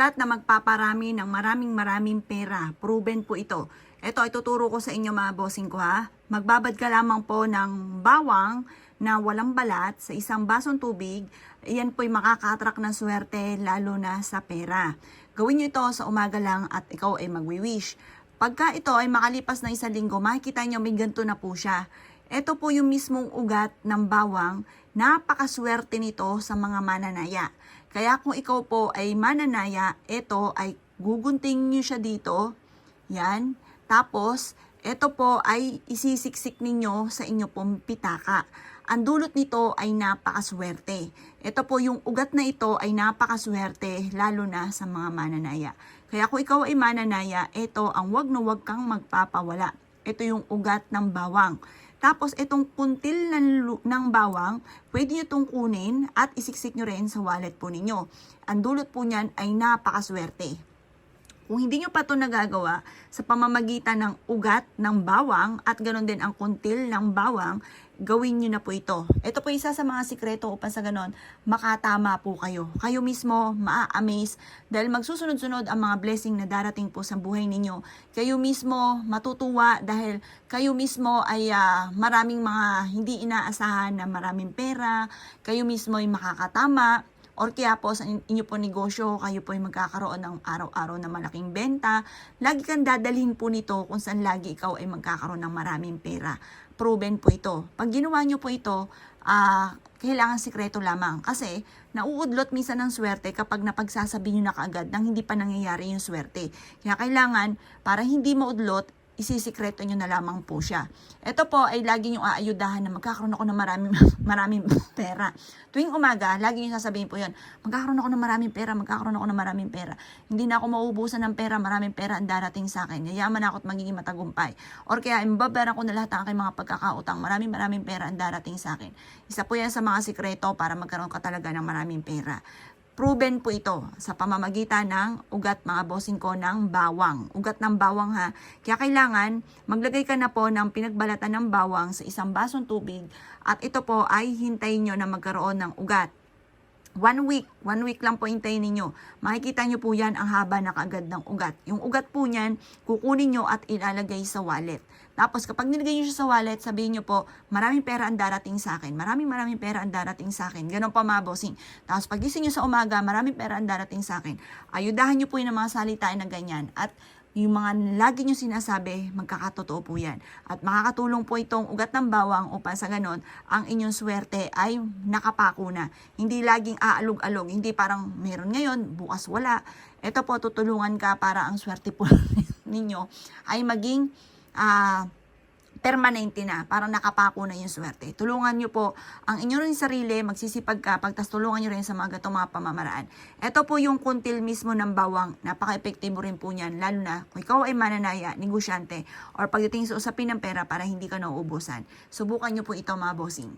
Na magpaparami ng maraming pera. Proven po ito. Ito ay tuturo ko sa inyo mga bossing ko ha. Magbabad ka lamang po ng bawang na walang balat sa isang basong tubig. Iyan po'y makaka-attract ng swerte lalo na sa pera. Gawin nyo ito sa umaga lang at ikaw ay magwi-wish. Pagka ito ay makalipas ng isang linggo, makikita nyo may ganito na po siya. Ito po yung mismong ugat ng bawang. Napakaswerte nito sa mga mananaya. Kaya kung ikaw po ay mananaya, ito ay gugunting nyo siya dito. Yan. Tapos, ito po ay isisiksik ninyo sa inyo pong pitaka. Ang dulot nito ay napakaswerte. Ito po yung ugat na ito ay napakaswerte lalo na sa mga mananaya. Kaya kung ikaw ay mananaya, ito ang wag na wag kang magpapawala. Ito yung ugat ng bawang. Tapos itong kuntil ng bawang, pwede nyo itong kunin at isiksik nyo rin sa wallet po ninyo. Ang dulot po niyan ay napakaswerte. Kung hindi nyo pa ito nagagawa sa pamamagitan ng ugat ng bawang at ganoon din ang kuntil ng bawang, gawin nyo na po ito. Ito po isa sa mga sikreto upang sa ganon makatama po kayo. Kayo mismo maa-amaze dahil magsusunod-sunod ang mga blessing na darating po sa buhay ninyo. Kayo mismo matutuwa dahil kayo mismo ay maraming mga hindi inaasahan na maraming pera. Kayo mismo ay makakatama. Or kaya po sa inyo po negosyo, kayo po ay magkakaroon ng araw-araw na malaking benta. Lagi kang dadalhin po nito kung saan lagi ikaw ay magkakaroon ng maraming pera. Proven po ito. Pag ginawa nyo po ito, kailangan sikreto lamang. Kasi nauudlot minsan ng swerte kapag napagsasabi nyo na kaagad nang hindi pa nangyayari yung swerte. Kaya kailangan, para hindi maudlot, isisikreto nyo na lamang po siya. Ito po ay lagi nyo aayudahan na magkakaroon ako ng maraming pera. Tuwing umaga, lagi nyo sasabihin po yan, magkakaroon ako ng maraming pera, magkakaroon ako ng maraming pera. Hindi na ako mauubusan ng pera, maraming pera ang darating sa akin. Yayaman ako at magiging matagumpay. Or kaya, imbabayaran ko na lahat ang aking mga pagkakautang. Maraming pera ang darating sa akin. Isa po yan sa mga sikreto para magkaroon ka talaga ng maraming pera. Proven po ito sa pamamagitan ng ugat mga bossing ko ng bawang. Ugat ng bawang ha. Kaya kailangan maglagay ka na po ng pinagbalatan ng bawang sa isang basong tubig at ito po ay hintayin nyo na magkaroon ng ugat. 1 week lang po hintayin ninyo. Makikita nyo po yan ang haba na kaagad ng ugat. Yung ugat po niyan, kukunin nyo at ilalagay sa wallet. Tapos kapag nilagay nyo siya sa wallet, sabihin nyo po, maraming pera ang darating sa akin. Maraming pera ang darating sa akin. Ganon pa mga bossing. Tapos pagising nyo sa umaga, maraming pera ang darating sa akin. Ayudahan nyo po yung mga salitain na ganyan. At yung mga lagi nyo sinasabi, magkakatotoo po yan. At makakatulong po itong ugat ng bawang upang sa ganon, ang inyong swerte ay nakapako na. Hindi laging aalog-alog. Hindi parang meron ngayon, bukas wala. Ito po, tutulungan ka para ang swerte po ninyo ay maging permanente na, parang nakapako na yung swerte. Tulungan nyo po ang inyo rin sarili, magsisipag ka, pagtas tulungan nyo rin sa mga gatong mga pamamaraan. Ito po yung kuntil mismo ng bawang, napaka-epektibo rin po niyan, lalo na kung ikaw ay mananaya, negosyante, or pagdating sa usapin ng pera para hindi ka nauubusan. Subukan nyo po ito mga bossing.